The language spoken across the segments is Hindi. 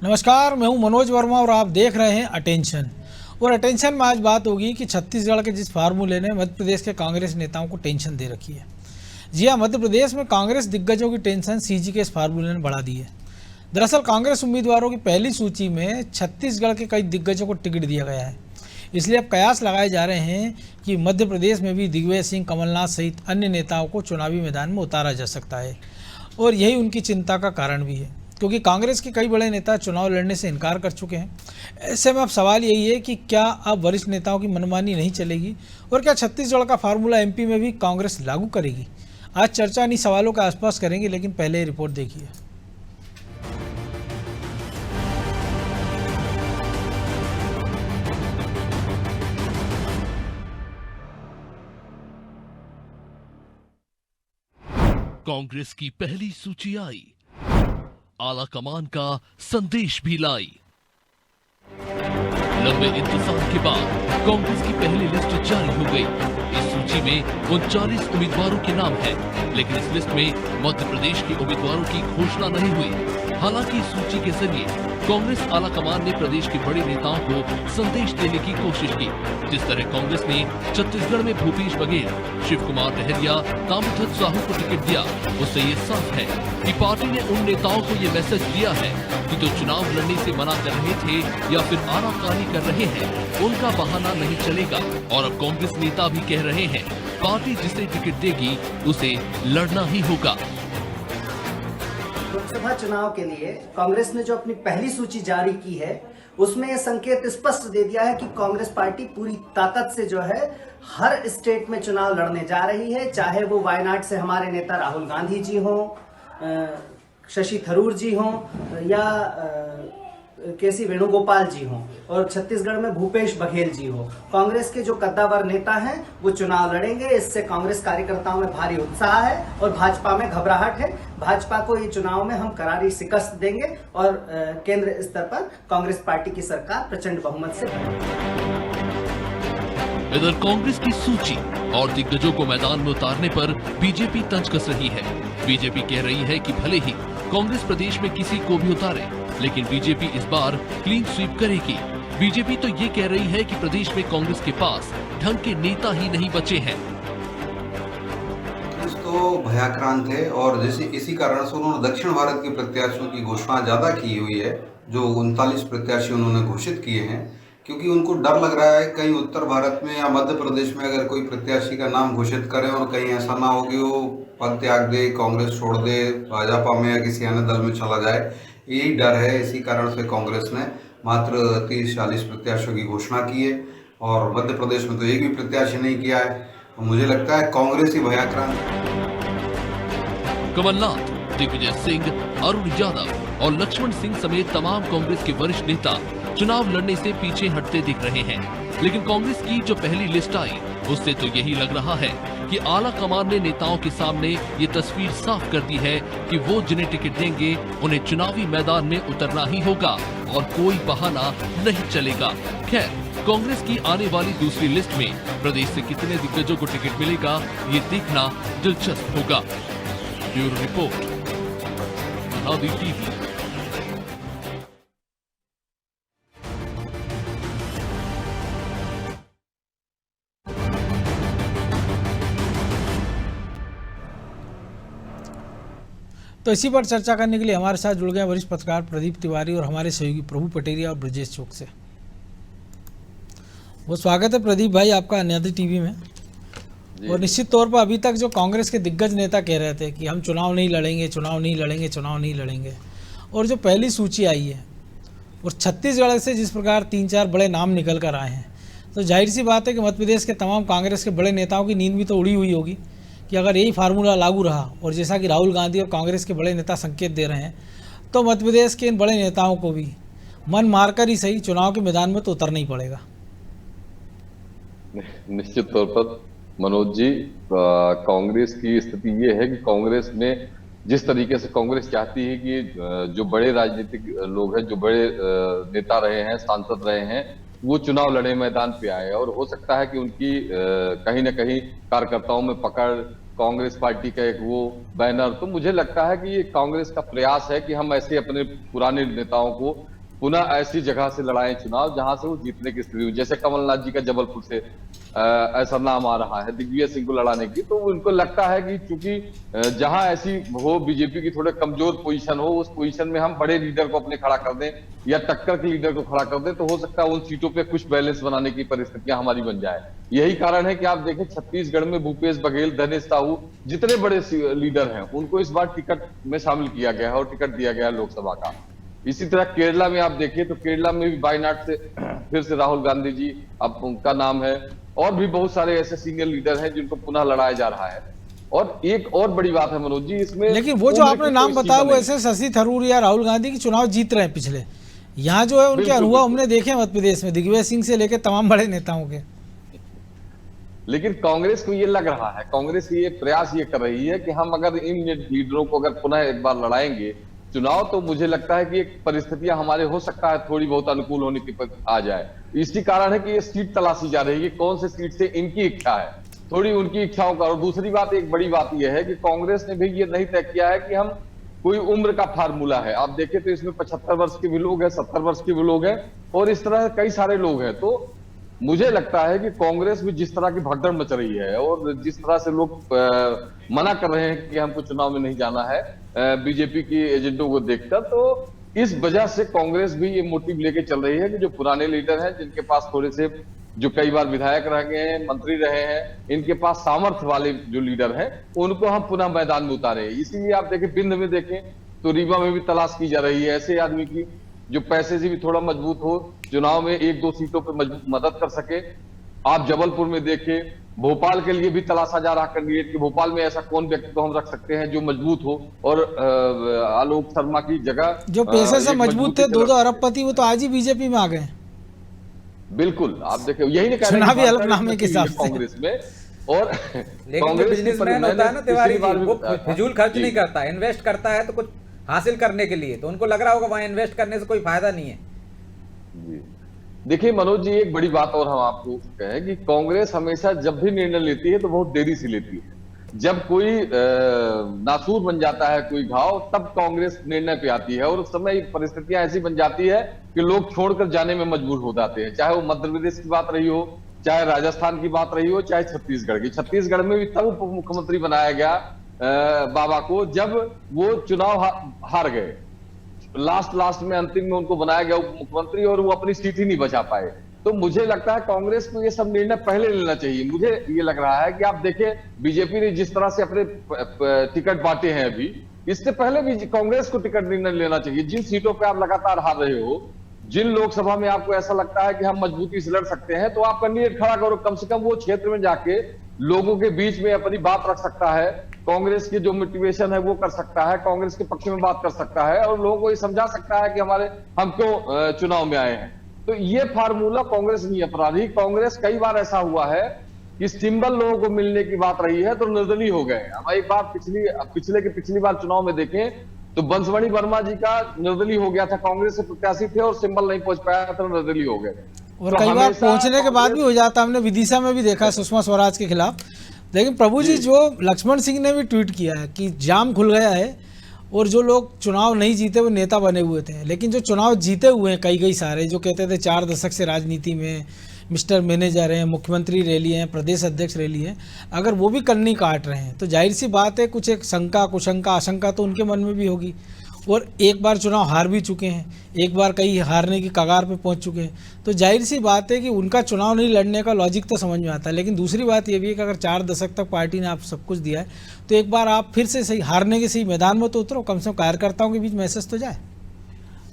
नमस्कार, मैं हूं मनोज वर्मा और आप देख रहे हैं अटेंशन। और अटेंशन में आज बात होगी कि छत्तीसगढ़ के जिस फार्मूले ने मध्य प्रदेश के कांग्रेस नेताओं को टेंशन दे रखी है। जी हां, मध्य प्रदेश में कांग्रेस दिग्गजों की टेंशन सीजी के इस फार्मूले ने बढ़ा दी है। दरअसल कांग्रेस उम्मीदवारों की पहली सूची में छत्तीसगढ़ के कई दिग्गजों को टिकट दिया गया है। इसलिए अब कयास लगाए जा रहे हैं कि मध्य प्रदेश में भी दिग्विजय सिंह, कमलनाथ सहित अन्य नेताओं को चुनावी मैदान में उतारा जा सकता है। और यही उनकी चिंता का कारण भी है, क्योंकि कांग्रेस के कई बड़े नेता चुनाव लड़ने से इनकार कर चुके हैं। ऐसे में अब सवाल यही है कि क्या अब वरिष्ठ नेताओं की मनमानी नहीं चलेगी और क्या छत्तीसगढ़ का फार्मूला एमपी में भी कांग्रेस लागू करेगी। आज चर्चा इन्हीं सवालों के आसपास करेंगे, लेकिन पहले रिपोर्ट देखिए। कांग्रेस की पहली सूची आई, आला कमान का संदेश भी लाई। लंबे इंतजार के बाद कांग्रेस की पहली लिस्ट जारी हो गई। इस सूची में 39 उम्मीदवारों के नाम हैं, लेकिन इस लिस्ट में मध्य प्रदेश के उम्मीदवारों की घोषणा नहीं हुई। हालांकि इस सूची के जरिए कांग्रेस आला कमान ने प्रदेश के बड़े नेताओं को संदेश देने की कोशिश की। जिस तरह कांग्रेस ने छत्तीसगढ़ में भूपेश बघेल, शिव कुमार डहरिया, ताम्रध्वज साहू को टिकट दिया, उससे ये साफ है कि पार्टी ने उन नेताओं को ये मैसेज दिया है कि जो चुनाव लड़ने से मना कर रहे थे या फिर आनाकानी कर रहे हैं, उनका बहाना नहीं चलेगा। और अब कांग्रेस नेता भी कह रहे हैं, पार्टी जिसे टिकट देगी उसे लड़ना ही होगा। लोकसभा चुनाव के लिए कांग्रेस ने जो अपनी पहली सूची जारी की है, उसमें यह संकेत स्पष्ट दे दिया है कि कांग्रेस पार्टी पूरी ताकत से जो है हर स्टेट में चुनाव लड़ने जा रही है। चाहे वो वायनाड से हमारे नेता राहुल गांधी जी हों, शशि थरूर जी हों या केसी वेणुगोपाल जी हों, और छत्तीसगढ़ में भूपेश बघेल जी हो। कांग्रेस के जो कद्दावर नेता हैं वो चुनाव लड़ेंगे। इससे कांग्रेस कार्यकर्ताओं में भारी उत्साह है और भाजपा में घबराहट है। भाजपा को ये चुनाव में हम करारी शिकस्त देंगे और केंद्र स्तर पर कांग्रेस पार्टी की सरकार प्रचंड बहुमत से बनेगी। इधर कांग्रेस की सूची और दिग्गजों को मैदान में उतारने पर बीजेपी तंज कस रही है। बीजेपी कह रही है कि भले ही कांग्रेस प्रदेश में किसी को भी उतारे, लेकिन बीजेपी इस बार क्लीन स्वीप करेगी। बीजेपी तो ये कह रही है कि प्रदेश में कांग्रेस के पास ढंग के नेता ही नहीं बचे हैं। तो भयाक्रांत है और जैसे इसी कारण से उन्होंने दक्षिण भारत के प्रत्याशियों की घोषणा ज्यादा की हुई है। जो 39 प्रत्याशी उन्होंने घोषित किए हैं, क्योंकि उनको डर लग रहा है कहीं उत्तर भारत में या मध्य प्रदेश में अगर कोई प्रत्याशी का नाम घोषित करें और कहीं ऐसा ना हो कि वो पद त्याग दे, कांग्रेस छोड़ दे, भाजपा में या किसी अन्य दल में चला जाए। यही डर है। इसी कारण से कांग्रेस ने मात्र 30-40 प्रत्याशियों की घोषणा की है और मध्य प्रदेश में तो एक भी प्रत्याशी नहीं किया है। तो मुझे लगता है कांग्रेस ही भयाक्रांत। कमलनाथ, दिग्विजय सिंह, अरुण यादव और लक्ष्मण सिंह समेत तमाम कांग्रेस के वरिष्ठ नेता चुनाव लड़ने से पीछे हटते दिख रहे हैं। लेकिन कांग्रेस की जो पहली लिस्ट आई, उससे तो यही लग रहा है कि आला कमान ने नेताओं के सामने ये तस्वीर साफ कर दी है कि वो जिन्हें टिकट देंगे उन्हें चुनावी मैदान में उतरना ही होगा और कोई बहाना नहीं चलेगा। खैर, कांग्रेस की आने वाली दूसरी लिस्ट में प्रदेश से कितने दिग्गजों को टिकट मिलेगा, ये देखना दिलचस्प होगा। ब्यूरो रिपोर्ट, आदि टीवी। तो इसी पर चर्चा करने के लिए हमारे साथ जुड़ गए वरिष्ठ पत्रकार प्रदीप तिवारी और हमारे सहयोगी प्रभु पटेरिया और ब्रजेश चौक से। वो स्वागत है प्रदीप भाई आपका अन्यादि टीवी में। और निश्चित तौर पर अभी तक जो कांग्रेस के दिग्गज नेता कह रहे थे कि हम चुनाव नहीं लड़ेंगे, चुनाव नहीं लड़ेंगे, चुनाव नहीं लड़ेंगे, और जो पहली सूची आई है और छत्तीसगढ़ से जिस प्रकार 3-4 बड़े नाम निकल कर आए हैं, तो जाहिर सी बात है कि मध्य प्रदेश के तमाम कांग्रेस के बड़े नेताओं की नींद भी तो उड़ी हुई होगी कि अगर यही फार्मूला लागू रहा और जैसा कि राहुल गांधी और कांग्रेस के बड़े नेता संकेत दे रहे हैं, तो मध्य प्रदेश के इन बड़े नेताओं को भी मन मारकर ही सही चुनाव के मैदान में तो उतरना ही पड़ेगा। निश्चित तौर पर मनोज जी, कांग्रेस की स्थिति ये है कि कांग्रेस में जिस तरीके से कांग्रेस चाहती है कि जो बड़े राजनीतिक लोग हैं, जो बड़े नेता रहे हैं, सांसद रहे हैं, वो चुनाव लड़े मैदान पे आए, और हो सकता है कि उनकी कहीं ना कहीं कार्यकर्ताओं में पकड़ कांग्रेस पार्टी का एक वो बैनर, तो मुझे लगता है कि ये कांग्रेस का प्रयास है कि हम ऐसे अपने पुराने नेताओं को पुनः ऐसी जगह से लड़ाएं चुनाव जहां से वो जीतने की स्थिति हो। जैसे कमलनाथ जी का जबलपुर से ऐसा नाम आ रहा है दिग्विजय सिंह को लड़ाने की, तो उनको लगता है कि चूंकि जहां ऐसी हो बीजेपी की थोड़े कमजोर पोजीशन हो, उस पोजीशन में हम बड़े लीडर को अपने खड़ा कर दें या टक्कर के लीडर को खड़ा कर दें, तो हो सकता है उन सीटों पे कुछ बैलेंस बनाने की परिस्थितियां हमारी बन जाए। यही कारण है कि आप देखें छत्तीसगढ़ में भूपेश बघेल, धनेश साहू जितने बड़े लीडर हैं उनको इस बार टिकट में शामिल किया गया है और टिकट दिया गया है लोकसभा का। इसी तरह केरला में आप देखिए तो केरला में भी वायनाड से फिर से राहुल गांधी जी अब उनका नाम है, और भी बहुत सारे ऐसे सीनियर लीडर हैं जिनको पुनः लड़ाया जा रहा है। और एक और बड़ी बात है मनोज जी इसमें, लेकिन वो जो आपने नाम बताया वो ऐसे शशि थरूर या राहुल गांधी की चुनाव जीत रहे हैं पिछले, यहाँ जो है उनके अनुभव हमने देखे मध्य प्रदेश में दिग्विजय सिंह से लेकर तमाम बड़े नेताओं के। लेकिन कांग्रेस को ये लग रहा है, कांग्रेस ये प्रयास ये कर रही है कि हम अगर इन लीडरों को अगर पुनः एक बार लड़ाएंगे चुनाव, तो मुझे लगता है कि एक परिस्थितियां हमारे हो सकता है थोड़ी बहुत अनुकूल होने की आ जाए। इसी कारण है कि ये सीट तलाशी जा रही है, कौन से सीट से इनकी इच्छा है, थोड़ी उनकी इच्छाओं का। और दूसरी बात, एक बड़ी बात यह है कि कांग्रेस ने भी ये नहीं तय किया है कि हम कोई उम्र का फार्मूला है। आप देखें तो इसमें 75 वर्ष के भी लोग हैं, 70 वर्ष के भी लोग हैं, और इस तरह कई सारे लोग हैं। तो मुझे लगता है कि कांग्रेस में जिस तरह की भगदड़ मच रही है और जिस तरह से लोग मना कर रहे हैं कि हमको चुनाव में नहीं जाना है बीजेपी की एजेंडों को देखकर, तो इस वजह से कांग्रेस भी ये मोटिव लेके चल रही है कि जो पुराने लीडर हैं, जिनके पास थोड़े से, जो कई बार विधायक रह गए हैं, मंत्री रहे हैं, इनके पास सामर्थ्य वाले जो लीडर हैं, उनको हम पुनः मैदान में उतारे। इसीलिए आप देखें बिंद में देखें तो रीवा में भी तलाश की जा रही है ऐसे आदमी की जो पैसे से भी थोड़ा मजबूत हो, चुनाव में 1-2 सीटों पर मदद कर सके। आप जबलपुर में देखें, भोपाल के लिए भी तलाशा जा रहा कैंडिडेट कि भोपाल में ऐसा कौन व्यक्ति को हम रख सकते हैं जो मजबूत हो, और आलोक शर्मा की जगह जो पैसे से मजबूत थे 2-2 अरबपति, वो तो आज ही बीजेपी में आ गए। बिल्कुल, आप देखें यही नहीं कह रहे चुनावी हलफनामे के हिसाब से कांग्रेस में। और लेकिन जो बिजनेसमैन होता है ना तिवारी जी, वो फिजूल खर्च नहीं करता, इन्वेस्ट करता है तो कुछ हासिल करने के लिए, तो उनको लग रहा होगा वहां इन्वेस्ट करने से कोई फायदा नहीं है। देखिए मनोज जी, एक बड़ी बात और हम आपको कहें कि कांग्रेस हमेशा जब भी निर्णय लेती है तो बहुत देरी से लेती है। जब कोई नासूर बन जाता है कोई घाव, तब कांग्रेस निर्णय पे आती है, और उस समय परिस्थितियां ऐसी बन जाती है कि लोग छोड़कर जाने में मजबूर हो जाते हैं। चाहे वो मध्य प्रदेश की बात रही हो, चाहे राजस्थान की बात रही हो, चाहे छत्तीसगढ़ की। छत्तीसगढ़ में भी तब उप मुख्यमंत्री बनाया गया बाबा को जब वो चुनाव हार गए, लास्ट में अंतिम में उनको बनाया गया उप मुख्यमंत्री, और वो अपनी सीट ही नहीं बचा पाए। तो मुझे लगता है कांग्रेस को ये सब निर्णय पहले लेना चाहिए। मुझे ये लग रहा है कि आप देखें बीजेपी ने जिस तरह से अपने टिकट बांटे हैं अभी, इससे पहले भी कांग्रेस को टिकट निर्णय लेना चाहिए। जिन सीटों पे आप लगातार हार रहे हो, जिन लोकसभा में आपको ऐसा लगता है कि हम मजबूती से लड़ सकते हैं, तो आप कैंडिडेट खड़ा करो। कम से कम वो क्षेत्र में जाके लोगों के बीच में अपनी बात रख सकता है, कांग्रेस की जो मोटिवेशन है वो कर सकता है, कांग्रेस के पक्ष में बात कर सकता है, और लोगों को ये समझा सकता है कि हम क्यों चुनाव में आए हैं। तो ये फार्मूला कांग्रेस नहीं अपना रही। कांग्रेस कई बार ऐसा हुआ है कि सिंबल लोगों को मिलने की बात रही है तो निर्दलीय हो गए। हम एक बार पिछली बार चुनाव में देखें तो बंसवाड़ी वर्मा जी का निर्दलीय हो गया था, कांग्रेस से प्रत्याशी थे और सिंबल नहीं पहुंच पाया तो निर्दलीय हो गए। और कई बार पहुंचने के बाद भी हो जाता, हमने विदिशा में भी देखा सुषमा स्वराज के खिलाफ। लेकिन प्रभु जी, जो लक्ष्मण सिंह ने भी ट्वीट किया है कि जाम खुल गया है, और जो लोग चुनाव नहीं जीते वो नेता बने हुए थे, लेकिन जो चुनाव जीते हुए हैं कई सारे, जो कहते थे 4 दशक से राजनीति में मिस्टर मैनेजर हैं, मुख्यमंत्री रह लिए हैं, प्रदेश अध्यक्ष रह लिए हैं, अगर वो भी कन्नी काट रहे हैं तो जाहिर सी बात है कुछ एक शंका, कुशंका, आशंका तो उनके मन में भी होगी। और एक बार चुनाव हार भी चुके हैं, एक बार कई हारने की कगार पे पहुंच चुके हैं, तो जाहिर सी बात है कि उनका चुनाव नहीं लड़ने का लॉजिक तो समझ में आता है। लेकिन दूसरी बात ये भी है कि अगर 4 दशक तक पार्टी ने आप सब कुछ दिया है, तो एक बार आप फिर से सही हारने के सही मैदान में तो उतरो, कम से कम कार्यकर्ताओं के बीच मैसेज तो जाए।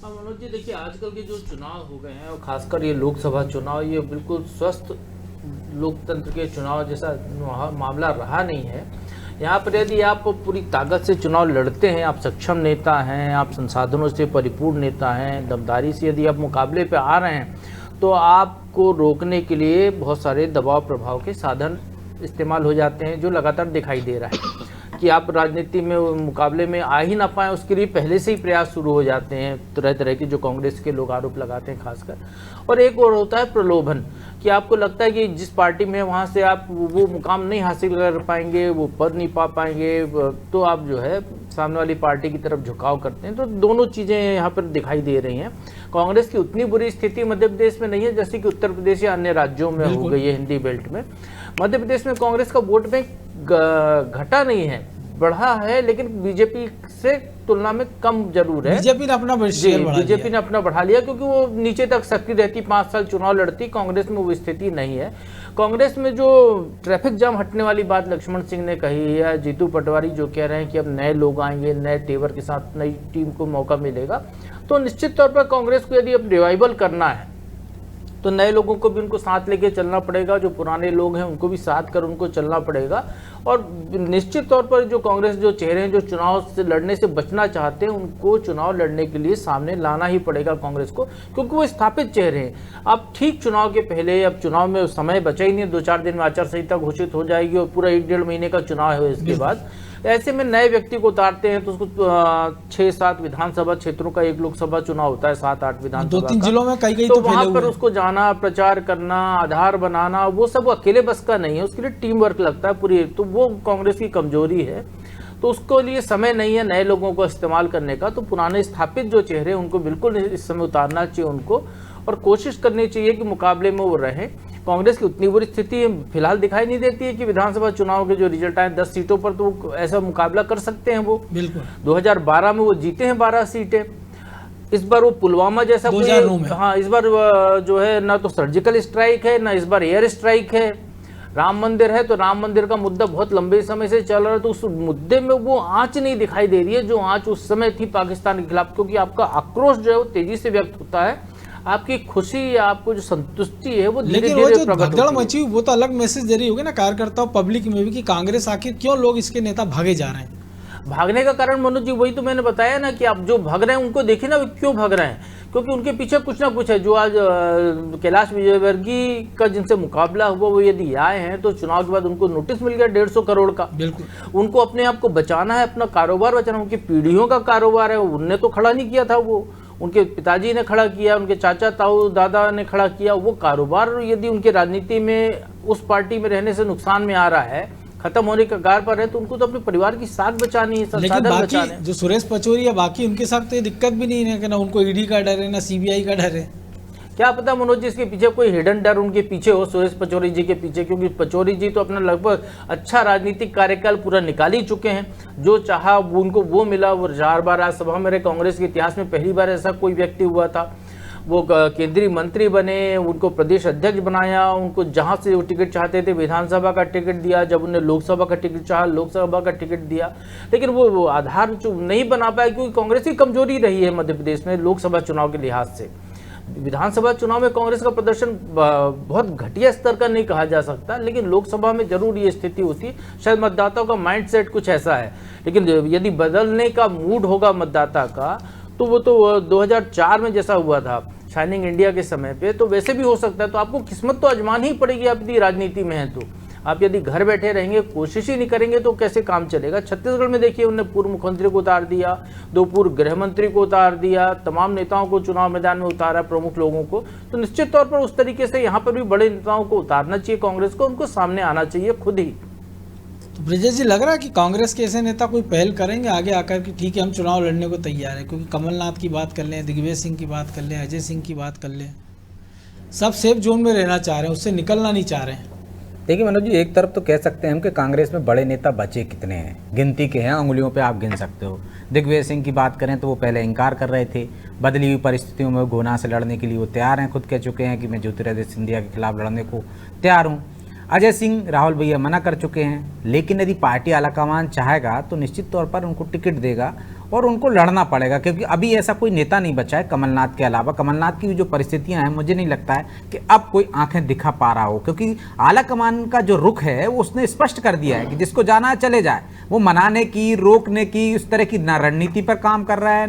मनोज जी, देखिए आजकल के जो चुनाव हो गए हैं, और खासकर ये लोकसभा चुनाव, ये बिल्कुल स्वस्थ लोकतंत्र के चुनाव जैसा मामला रहा नहीं है। यहाँ पर यदि आप पूरी ताकत से चुनाव लड़ते हैं, आप सक्षम नेता हैं, आप संसाधनों से परिपूर्ण नेता हैं, दमदारी से यदि आप मुकाबले पे आ रहे हैं, तो आपको रोकने के लिए बहुत सारे दबाव प्रभाव के साधन इस्तेमाल हो जाते हैं, जो लगातार दिखाई दे रहा है। कि आप राजनीति में मुकाबले में आ ही ना पाए, उसके लिए पहले से ही प्रयास शुरू हो जाते हैं तरह तरह के, जो कांग्रेस के लोग आरोप लगाते हैं खासकर। और एक और होता है प्रलोभन, कि आपको लगता है कि जिस पार्टी में वहाँ से आप वो मुकाम नहीं हासिल कर पाएंगे, वो पद नहीं पा पाएंगे, तो आप जो है सामने वाली पार्टी की तरफ झुकाव करते हैं। तो दोनों चीज़ें यहाँ पर दिखाई दे रही हैं। कांग्रेस की उतनी बुरी स्थिति मध्य प्रदेश में नहीं है जैसे कि उत्तर प्रदेश या अन्य राज्यों में हो गई है हिंदी बेल्ट में। मध्य प्रदेश में कांग्रेस का वोट बैंक घटा नहीं है, बढ़ा है, लेकिन बीजेपी से तुलना में कम जरूर है। बीजेपी ने अपना बीजेपी ने अपना बढ़ा लिया, क्योंकि वो नीचे तक सक्रिय रहती, 5 साल चुनाव लड़ती। कांग्रेस में वो स्थिति नहीं है। कांग्रेस में जो ट्रैफिक जाम हटने वाली बात लक्ष्मण सिंह ने कही है, जीतू पटवारी जो कह रहे हैं कि अब नए लोग आएंगे, नए तेवर के साथ नई टीम को मौका मिलेगा, तो निश्चित तौर पर कांग्रेस को यदि अब रिवाइवल करना है तो नए लोगों को भी उनको साथ लेके चलना पड़ेगा, जो पुराने लोग हैं उनको भी साथ कर उनको चलना पड़ेगा। और निश्चित तौर पर जो कांग्रेस जो चेहरे हैं जो चुनाव से लड़ने से बचना चाहते हैं, उनको चुनाव लड़ने के लिए सामने लाना ही पड़ेगा कांग्रेस को, क्योंकि वो स्थापित चेहरे हैं। अब ठीक चुनाव के पहले, अब चुनाव में समय बचा ही नहीं, 2-4 दिन में आचार संहिता घोषित हो जाएगी और पूरा 1-1.5 महीने का चुनाव है इसके बाद। ऐसे में नए व्यक्ति को उतारते हैं तो उसको 6-7 विधानसभा क्षेत्रों का एक लोकसभा चुनाव होता है, 7-8 विधानसभा 2-3 जिलों में कई तो वहां पर उसको जाना, प्रचार करना, आधार बनाना, वो सब अकेले बस का नहीं है, उसके लिए टीम वर्क लगता है पूरी। तो वो कांग्रेस की कमजोरी है, तो उसको लिए समय नहीं है नए लोगों को इस्तेमाल करने का। तो पुराने स्थापित जो चेहरे हैं उनको बिल्कुल इस समय उतारना चाहिए उनको, और कोशिश करनी चाहिए कि मुकाबले में वो रहें। कांग्रेस की उतनी बुरी स्थिति फिलहाल दिखाई नहीं देती है कि विधानसभा चुनाव के जो रिजल्ट आए 10 सीटों पर तो ऐसा मुकाबला कर सकते हैं वो। बिल्कुल 2012 में वो जीते हैं 12 सीटें। इस बार वो पुलवामा जैसा हाँ, इस बार जो है ना तो सर्जिकल स्ट्राइक है, ना इस बार एयर स्ट्राइक है। राम मंदिर है तो राम मंदिर का मुद्दा बहुत लंबे समय से चल रहा है, तो उस मुद्दे में वो आंच नहीं दिखाई दे रही है जो आंच उस समय थी पाकिस्तान के खिलाफ, क्योंकि आपका आक्रोश जो है वो तेजी से व्यक्त होता है, आपकी खुशी या आपको जो संतुष्टि है वो धीरे-धीरे प्रकट होती है। मची वो तो अलग मैसेज दे रही होगी ना कार्यकर्ताओं पब्लिक में भी कि कांग्रेस आखिर क्यों लोग इसके नेता भागे जा रहे हैं। भागने का कारण मनोज जी वही तो मैंने बताया ना, कि आप जो भाग रहे हैं उनको देखिए ना, क्यों भाग रहे हैं, क्योंकि उनके पीछे कुछ ना कुछ है। जो आज कैलाश विजयवर्गीय का जिनसे मुकाबला हुआ, वो यदि आए हैं तो चुनाव के बाद उनको नोटिस मिल गया 150 करोड़ का। बिल्कुल उनको अपने आप को बचाना है, अपना कारोबार बचाना, उनकी पीढ़ियों का कारोबार है। उनने तो खड़ा नहीं किया था, वो उनके पिताजी ने खड़ा किया, उनके चाचा ताऊ दादा ने खड़ा किया। वो कारोबार यदि उनके राजनीति में उस पार्टी में रहने से नुकसान में आ रहा है, खत्म होने का कगार पर है, तो उनको तो अपने परिवार की साख बचानी है, लेकिन बाकी जो सुरेश पचौरी है बाकी उनके साथ तो ये दिक्कत भी नहीं है कि ना उनको ईडी का डर है ना सीबीआई का डर है। क्या पता मनोज जी इसके पीछे कोई हिडन डर उनके पीछे हो, सुरेश पचौरी जी के पीछे, क्योंकि पचौरी जी तो अपना लगभग अच्छा राजनीतिक कार्यकाल पूरा निकाल ही चुके हैं। जो चाहा उनको वो मिला, वो 4 बार राज्यसभा में रहे। कांग्रेस के इतिहास में पहली बार ऐसा कोई व्यक्ति हुआ था। वो केंद्रीय मंत्री बने, उनको प्रदेश अध्यक्ष बनाया, उनको जहां से वो टिकट चाहते थे विधानसभा का टिकट दिया, जब उन्हें लोकसभा का टिकट चाहा लोकसभा का टिकट दिया। लेकिन वो आधार नहीं बना पाया, क्योंकि कांग्रेस की कमजोरी रही है मध्य प्रदेश में लोकसभा चुनाव के लिहाज से। विधानसभा चुनाव में कांग्रेस का प्रदर्शन बहुत घटिया स्तर का नहीं कहा जा सकता, लेकिन लोकसभा में जरूर ये स्थिति होती है। शायद मतदाताओं का माइंडसेट कुछ ऐसा है, लेकिन यदि बदलने का मूड होगा मतदाता का, तो वो तो 2004 में जैसा हुआ था शाइनिंग इंडिया के समय पे, तो वैसे भी हो सकता है। तो आपको किस्मत तो आजमानी ही पड़ेगी, आप यदि राजनीति में हैं तो। आप यदि घर बैठे रहेंगे, कोशिश ही नहीं करेंगे, तो कैसे काम चलेगा। छत्तीसगढ़ में देखिए, उन्होंने पूर्व मुख्यमंत्री को उतार दिया, 2 पूर्व गृह मंत्री को उतार दिया, तमाम नेताओं को चुनाव मैदान में उतारा, प्रमुख लोगों को। तो निश्चित तौर पर उस तरीके से यहाँ पर भी बड़े नेताओं को उतारना चाहिए कांग्रेस को, उनको सामने आना चाहिए खुद ही। तो ब्रिजेश जी, लग रहा है कि कांग्रेस के ऐसे नेता कोई पहल करेंगे आगे आकर कि ठीक है हम चुनाव लड़ने को तैयार है, क्योंकि कमलनाथ की बात कर लें, दिग्विजय सिंह की बात कर लें, अजय सिंह की बात कर लें, सब सेफ जोन में रहना चाह रहे हैं, उससे निकलना नहीं चाह रहे हैं। देखिए मनोज जी, एक तरफ तो कह सकते हैं हम कि कांग्रेस में बड़े नेता बचे कितने हैं, गिनती के हैं, उंगलियों पे आप गिन सकते हो। दिग्विजय सिंह की बात करें तो वो पहले इनकार कर रहे थे, बदली हुई परिस्थितियों में गुना से लड़ने के लिए वो तैयार हैं, खुद कह चुके हैं कि मैं ज्योतिरादित्य सिंधिया के खिलाफ लड़ने को तैयार हूँ। अजय सिंह, राहुल भैया मना कर चुके हैं, लेकिन यदि पार्टी आलाकमान चाहेगा तो निश्चित तौर पर उनको टिकट देगा और उनको लड़ना पड़ेगा, क्योंकि अभी ऐसा कोई नेता नहीं बचा है कमलनाथ के अलावा। कमलनाथ की जो परिस्थितियां हैं, मुझे नहीं लगता है कि अब कोई आंखें दिखा पा रहा हो, क्योंकि आलाकमान का जो रुख है वो उसने स्पष्ट कर दिया है कि जिसको जाना है चले जाए। वो मनाने की, रोकने की, उस तरह की ना रणनीति पर काम कर रहा है,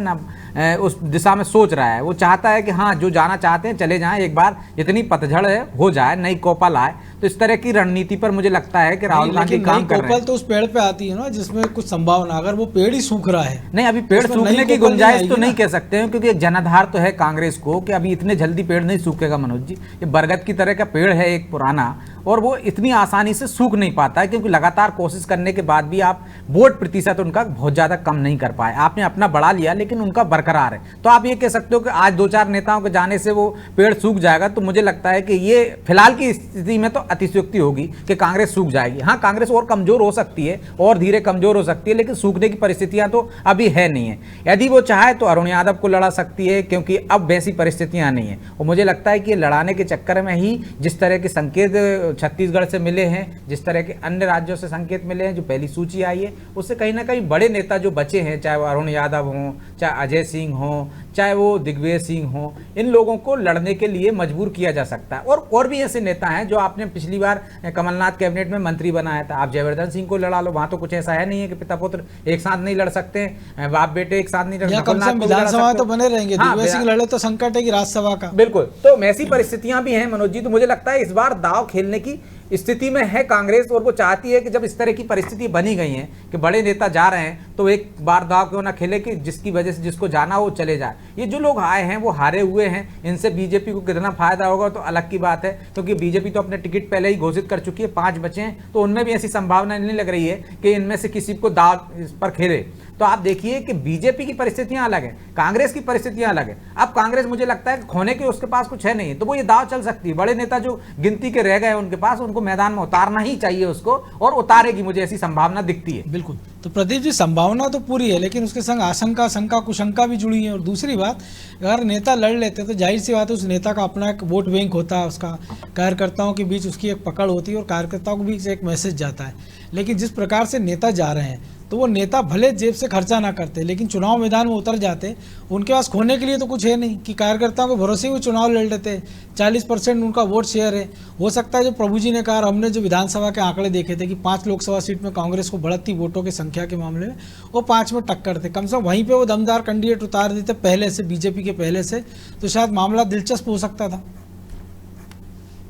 उस दिशा में सोच रहा है। वो चाहता है कि हाँ, जो जाना चाहते हैं चले जाएं, एक बार इतनी पतझड़ हो जाए, नई कोपल आए। तो इस तरह की रणनीति पर मुझे लगता है कि राहुल गांधी काम कर रहे हैं। तो उस पेड़ पे आती है ना जिसमें कुछ संभावना, अगर वो पेड़ ही सूख रहा है, नहीं अभी पेड़ सूखने की गुंजाइश तो नहीं कह सकते हैं, क्योंकि जनाधार तो है कांग्रेस को कि अभी इतने जल्दी पेड़ नहीं सूखेगा मनोज जी। ये बरगद की तरह का पेड़ है एक पुराना, और वो इतनी आसानी से सूख नहीं पाता है, क्योंकि लगातार कोशिश करने के बाद भी आप वोट प्रतिशत उनका बहुत ज्यादा कम नहीं कर पाए। आपने अपना बढ़ा लिया लेकिन उनका बरकरार है। तो आप ये कह सकते हो कि आज 2-4 नेताओं के जाने से वो पेड़ सूख जाएगा, तो मुझे लगता है कि ये फिलहाल की स्थिति में तो अतिशयोक्ति होगी कि कांग्रेस सूख जाएगी। हाँ, कांग्रेस और कमजोर हो सकती है और धीरे कमजोर हो सकती है, लेकिन सूखने की परिस्थितियां तो अभी है नहीं है। यदि वो चाहे तो अरुण यादव को लड़ा सकती है, क्योंकि अब वैसी परिस्थितियां नहीं है। और मुझे लगता है कि लड़ाने के चक्कर में ही जिस तरह के संकेत छत्तीसगढ़ से मिले हैं, जिस तरह के अन्य राज्यों से संकेत मिले हैं, जो पहली सूची आई है, उससे कहीं ना कहीं बड़े नेता जो बचे हैं, चाहे वो अरुण यादव हों, चाहे अजय सिंह हों, चाहे वो दिग्विजय सिंह हों, इन लोगों को लड़ने के लिए मजबूर किया जा सकता है। और भी ऐसे नेता हैं जो आपने पिछली बार कमलनाथ कैबिनेट में मंत्री बनाया था। आप जयवर्धन सिंह को लड़ा लो, वहां तो कुछ ऐसा है नहीं है कि पिता पुत्र एक साथ नहीं लड़ सकते हैं, बाप बेटे एक साथ नहीं लड़ सकते। विधानसभा तो बने रहेंगे, दिग्विजय सिंह लड़े तो संकट है कि राज्यसभा का। बिल्कुल, तो ऐसी परिस्थितियां भी हैं मनोज जी। तो मुझे लगता है इस बार दाव खेलने की स्थिति में है कांग्रेस, और वो चाहती है कि जब इस तरह की परिस्थिति बनी गई है कि बड़े नेता जा रहे हैं, तो एक बार दाव क्यों ना खेले कि जिसकी वजह से जिसको जाना वो चले जाए। ये जो लोग आए हैं वो हारे हुए हैं, इनसे बीजेपी को कितना फायदा होगा तो अलग की बात है, क्योंकि बीजेपी तो अपने टिकट पहले ही घोषित कर चुकी है, 5 बचे हैं, तो उनमें भी ऐसी संभावना नहीं लग रही है कि इनमें से किसी को दाव इस पर खेले। तो आप देखिए कि बीजेपी की परिस्थितियां अलग है, कांग्रेस की परिस्थितियां अलग है। अब कांग्रेस मुझे लगता है कि खोने के उसके पास कुछ है नहीं, तो वो ये दाव चल सकती है। बड़े नेता जो गिनती के रह गए उनके पास, उनको मैदान में उतारना ही चाहिए उसको, और उतारेगी, मुझे ऐसी संभावना दिखती है। बिल्कुल, तो प्रदीप जी संभावना तो पूरी है, लेकिन उसके संग आशंका, शंका, कुशंका भी जुड़ी है। और दूसरी बात, अगर नेता लड़ लेते तो जाहिर सी बात है उस नेता का अपना एक वोट बैंक होता है, उसका कार्यकर्ताओं के बीच उसकी एक पकड़ होती है और कार्यकर्ताओं के बीच एक मैसेज जाता है। लेकिन जिस प्रकार से नेता जा रहे हैं, तो वो नेता भले जेब से खर्चा ना करते, लेकिन चुनाव मैदान में उतर जाते, उनके पास खोने के लिए तो कुछ है नहीं कि कार्यकर्ताओं के भरोसे हुए चुनाव लड़ लेते। 40% उनका वोट शेयर है। हो सकता है जो प्रभु जी ने कहा, हमने जो विधानसभा के आंकड़े देखे थे कि 5 लोकसभा सीट में कांग्रेस को बढ़त थी वोटों की संख्या के मामले में, वो 5 में टक्कर थे। कम से कम वहीं पर वो दमदार कैंडिडेट उतार देते पहले से, बीजेपी के पहले से, तो शायद मामला दिलचस्प हो सकता था।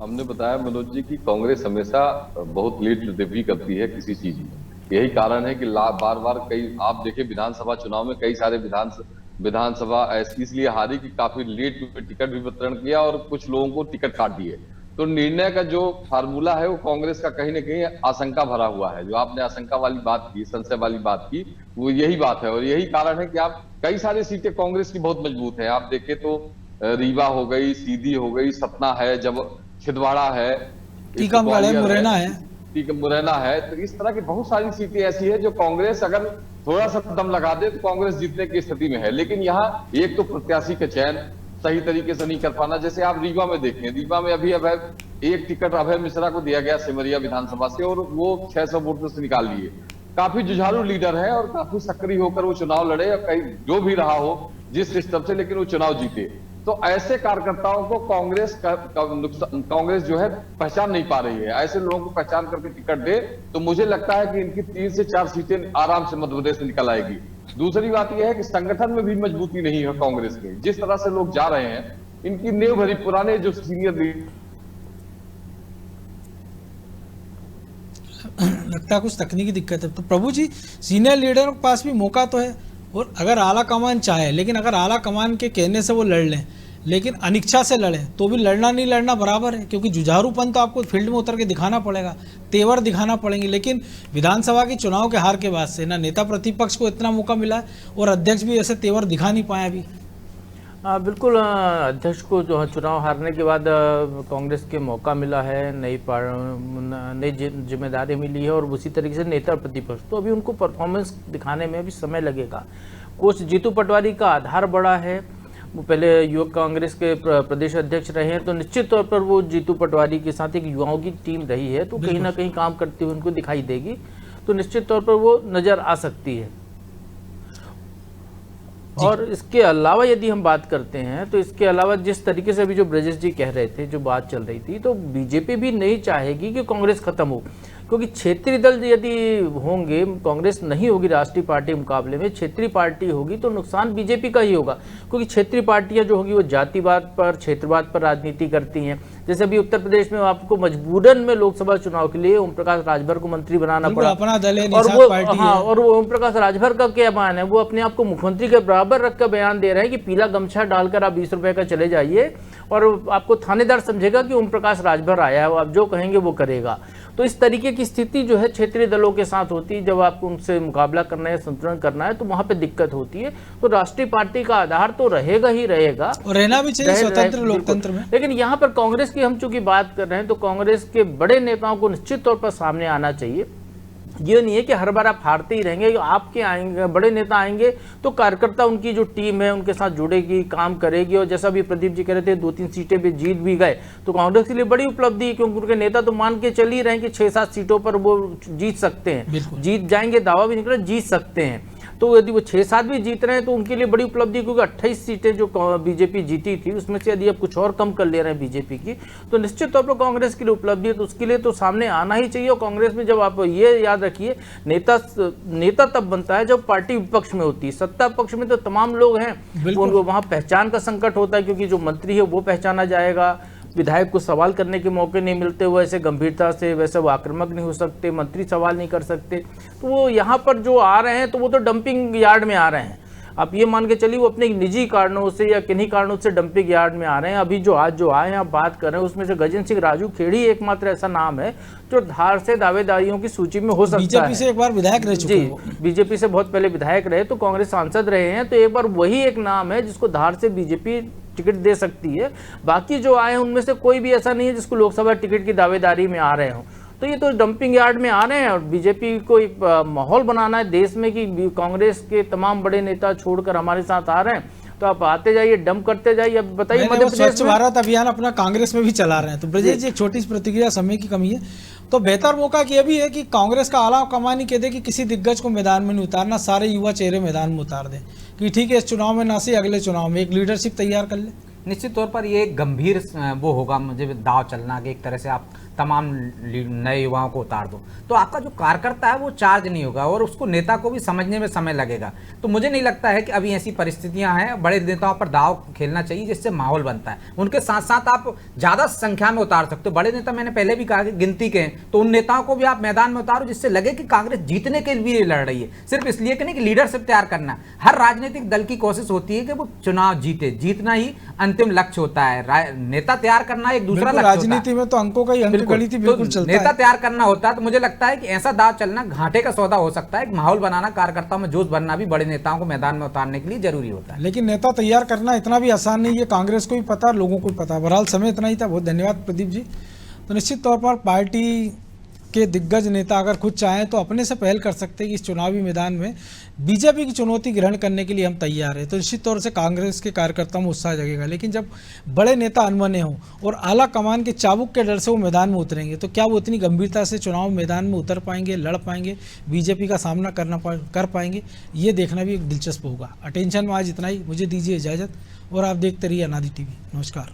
हमने बताया मनोज जी की कांग्रेस हमेशा बहुत लेट डिलीवरी करती है किसी चीज में। यही कारण है कि बार बार कई, आप देखिए विधानसभा चुनाव में कई सारे विधानसभा इसलिए हारी कि काफी लेट टिकट भी वितरण किया और कुछ लोगों को टिकट काट दिए। तो निर्णय का जो फार्मूला है वो कांग्रेस का कहीं ना कहीं आशंका भरा हुआ है। जो आपने आशंका वाली बात की, संशय वाली बात की, वो यही बात है। और यही कारण है कि आप कई सारी सीटें कांग्रेस की बहुत मजबूत है। आप देखें तो रीवा हो गई, सीधी हो गई, सतना है, जब छिंदवाड़ा है, टीकमगढ़ है, मुरैना है। तो इस तरह की बहुत सारी सीटें ऐसी है जो कांग्रेस अगर थोड़ा सा दम लगा दे तो कांग्रेस जीतने की स्थिति में है। लेकिन यहाँ एक तो प्रत्याशी का चयन सही तरीके से नहीं कर पाना। जैसे आप रीवा में देखें, रीवा में अभी एक टिकट अभय मिश्रा को दिया गया सिमरिया विधानसभा से, और वो 600 वोटों से निकाल लिए। काफी जुझारू लीडर है और काफी सक्रिय होकर वो चुनाव लड़े, और कहीं जो भी रहा हो जिस सिस्टम से, लेकिन वो चुनाव जीते। तो ऐसे कार्यकर्ताओं को कांग्रेस जो है पहचान नहीं पा रही है। ऐसे लोगों को पहचान करके टिकट दे तो मुझे लगता है कि इनकी 3 से 4 सीटें आराम से मध्य प्रदेश में निकल आएगी। दूसरी बात यह है कि संगठन में भी मजबूती नहीं है कांग्रेस में। जिस तरह से लोग जा रहे हैं, इनकी नींव भरी पुराने जो सीनियर लगता है कुछ तकनीकी दिक्कत है। तो प्रभु जी, सीनियर लीडरों के पास भी मौका तो है, और अगर आला कमान चाहे, लेकिन अगर आला कमान के कहने से वो लड़ लें, लेकिन अनिच्छा से लड़े, तो भी लड़ना नहीं लड़ना बराबर है, क्योंकि जुझारूपन तो आपको फील्ड में उतर के दिखाना पड़ेगा, तेवर दिखाना पड़ेंगे। लेकिन विधानसभा के चुनाव के हार के बाद से ना नेता प्रतिपक्ष को इतना मौका मिला है, और अध्यक्ष भी ऐसे तेवर दिखा नहीं पाए अभी। बिल्कुल, अध्यक्ष को जो है चुनाव हारने के बाद कांग्रेस के मौका मिला है, नई जिम्मेदारी मिली है, और उसी तरीके से नेता प्रतिपक्ष तो अभी उनको परफॉर्मेंस दिखाने में भी समय लगेगा। कोच जीतू पटवारी का आधार बड़ा है, वो पहले युवक कांग्रेस के प्रदेश अध्यक्ष रहे हैं, तो निश्चित तौर पर वो जीतू पटवारी के साथ एक युवाओं की टीम रही है, तो कहीं ना कहीं काम करते हुए उनको दिखाई देगी, तो निश्चित तौर पर वो नज़र आ सकती है। और इसके अलावा यदि हम बात करते हैं, तो इसके अलावा जिस तरीके से अभी जो ब्रजेश जी कह रहे थे, जो बात चल रही थी, तो बीजेपी भी नहीं चाहेगी कि कांग्रेस खत्म हो, क्योंकि क्षेत्रीय दल यदि होंगे, कांग्रेस नहीं होगी राष्ट्रीय पार्टी के मुकाबले में, क्षेत्रीय पार्टी होगी तो नुकसान बीजेपी का ही होगा, क्योंकि क्षेत्रीय पार्टियां जो होगी वो जातिवाद पर, क्षेत्रवाद पर राजनीति करती हैं। जैसे अभी उत्तर प्रदेश में आपको मजबूरन में लोकसभा चुनाव के लिए ओम प्रकाश राजभर को मंत्री बनाना पड़ा, अपना दल है, और निषाद वो पार्टी हाँ, है। और वो ओम प्रकाश राजभर का क्या बयान है, वो अपने आप को मुख्यमंत्री के बराबर रखकर बयान दे रहे हैं कि पीला गमछा डालकर आप 20 रुपए का चले जाइए और आपको थानेदार समझेगा कि ओम प्रकाश राजभर आया है, आप जो कहेंगे वो करेगा। तो इस तरीके की स्थिति जो है क्षेत्रीय दलों के साथ होती है, जब आपको उनसे मुकाबला करना है, संतुलन करना है, तो वहां पे दिक्कत होती है। तो राष्ट्रीय पार्टी का आधार तो रहेगा ही रहेगा, और रहना भी चाहिए स्वतंत्र लोकतंत्र में। लेकिन यहाँ पर कांग्रेस की हम चूंकि बात कर रहे हैं, तो कांग्रेस के बड़े नेताओं को निश्चित तौर पर सामने आना चाहिए। ये नहीं है कि हर बार आप हारते ही रहेंगे, आपके आएंगे बड़े नेता आएंगे तो कार्यकर्ता उनकी जो टीम है उनके साथ जुड़ेगी, काम करेगी। और जैसा भी प्रदीप जी कह रहे थे 2-3 सीटें पे जीत भी गए तो कांग्रेस के लिए बड़ी उपलब्धि है, क्योंकि उनके नेता तो मान के चल ही रहे हैं कि 6-7 सीटों पर वो जीत सकते हैं, जीत जाएंगे, दावा भी निकला जीत सकते हैं। तो यदि वो 6-7 भी जीत रहे हैं तो उनके लिए बड़ी उपलब्धि, क्योंकि 28 सीटें जो बीजेपी जीती थी उसमें से यदि अब कुछ और कम कर ले रहे हैं बीजेपी की, तो निश्चित तौर पर कांग्रेस के लिए उपलब्धि है। तो उसके लिए तो सामने आना ही चाहिए। और कांग्रेस में जब आप ये याद रखिए, नेता तब बनता है जब पार्टी विपक्ष में होती है। सत्ता पक्ष में तो तमाम लोग हैं, उनको वहां पहचान का संकट होता है, क्योंकि जो मंत्री है वो पहचाना जाएगा, विधायक को सवाल करने के मौके नहीं मिलते, वो ऐसे गंभीरता से वैसे वो आक्रामक नहीं हो सकते, मंत्री सवाल नहीं कर सकते। तो वो यहाँ पर जो आ रहे हैं तो वो तो डंपिंग यार्ड में आ रहे हैं। आप ये मान के चलिए वो अपने निजी कारणों से या किन्हीं कारणों से डंपिंग यार्ड में आ रहे हैं। अभी जो आज जो आए हैं आप बात कर रहे हैं, उसमें से गजेंद्र सिंह राजू खेड़ी एकमात्र ऐसा नाम है जो धार से दावेदारियों की सूची में हो सकता है। बीजेपी से एक बार विधायक रह चुके हैं, बीजेपी से बहुत पहले विधायक रहे, तो कांग्रेस सांसद रहे हैं, तो एक बार वही एक नाम है जिसको धार से बीजेपी टिकट दे सकती है। बाकी जो आए हैं उनमें से कोई भी ऐसा नहीं है जिसको लोकसभा टिकट की दावेदारी में आ रहे हो। तो ये तो डंपिंग यार्ड में आ रहे हैं, और बीजेपी को एक माहौल बनाना है देश में कि कांग्रेस के तमाम बड़े नेता छोड़कर हमारे साथ आ रहे हैं, तो आप आते जाइए, डंप करते जाइए। अब बताइए मध्य प्रदेश स्वच्छ भारत अभियान अपना कांग्रेस में भी चला रहे हैं, तो ब्रजेश जी एक छोटी सी प्रतिक्रिया, समय की कमी है, तो बेहतर मौका यह भी है कि कांग्रेस का आला कमान ही कह दे कि किसी दिग्गज को मैदान में नहीं उतारना, सारे युवा चेहरे मैदान में उतार दें कि ठीक है इस चुनाव में ना सही अगले चुनाव में एक लीडरशिप तैयार कर ले। निश्चित तौर पर ये एक गंभीर वो होगा, मुझे दाव चलना कि एक तरह से आप तमाम नए युवाओं को उतार दो, तो आपका जो कार्यकर्ता है वो चार्ज नहीं होगा और उसको नेता को भी समझने में समय लगेगा। तो मुझे नहीं लगता है कि अभी ऐसी परिस्थितियां हैं, बड़े नेताओं पर दाव खेलना चाहिए जिससे माहौल बनता है। उनके साथ साथ आप ज़्यादा संख्या में उतार सकते हो। बड़े नेता मैंने पहले भी कहा कि गिनती के हैं, तो उन नेताओं को भी आप मैदान में उतारो जिससे लगे कि कांग्रेस जीतने के लिए लड़ रही है, सिर्फ इसलिए कि नहीं कि लीडरशिप तैयार करना। हर राजनीतिक दल की कोशिश होती है कि वो चुनाव जीते, जीतना ही अंतिम लक्ष्य होता है। नेता तैयार करना एक दूसरा लक्ष्य होता है। राजनीति में तो अंकों का ही अंकगणित बिल्कुल चलता है। नेता तैयार करना होता है, तो मुझे लगता है कि ऐसा दाव चलना घाटे का सौदा हो सकता है। माहौल बनाना, कार्यकर्ताओं में जोश बनना भी बड़े नेताओं को मैदान में उतारने के लिए जरूरी होता है। लेकिन नेता तैयार करना इतना भी आसान नहीं है, कांग्रेस को भी पता, लोगों को भी पता। बहरहाल समय इतना ही था, बहुत धन्यवाद प्रदीप जी। तो निश्चित तौर पर पार्टी के दिग्गज नेता अगर खुद चाहें तो अपने से पहल कर सकते हैं कि इस चुनावी मैदान में बीजेपी की चुनौती ग्रहण करने के लिए हम तैयार हैं, तो निश्चित तौर से कांग्रेस के कार्यकर्ताओं में उत्साह जगेगा। लेकिन जब बड़े नेता अनमने हों और आला कमान के चाबुक के डर से वो मैदान में उतरेंगे, तो क्या वो इतनी गंभीरता से चुनाव मैदान में उतर पाएंगे, लड़ पाएंगे, बीजेपी का सामना कर पाएंगे, ये देखना भी एक दिलचस्प होगा। अटेंशन में आज इतना ही, मुझे दीजिए इजाज़त और आप देखते रहिए अनादि टीवी। नमस्कार।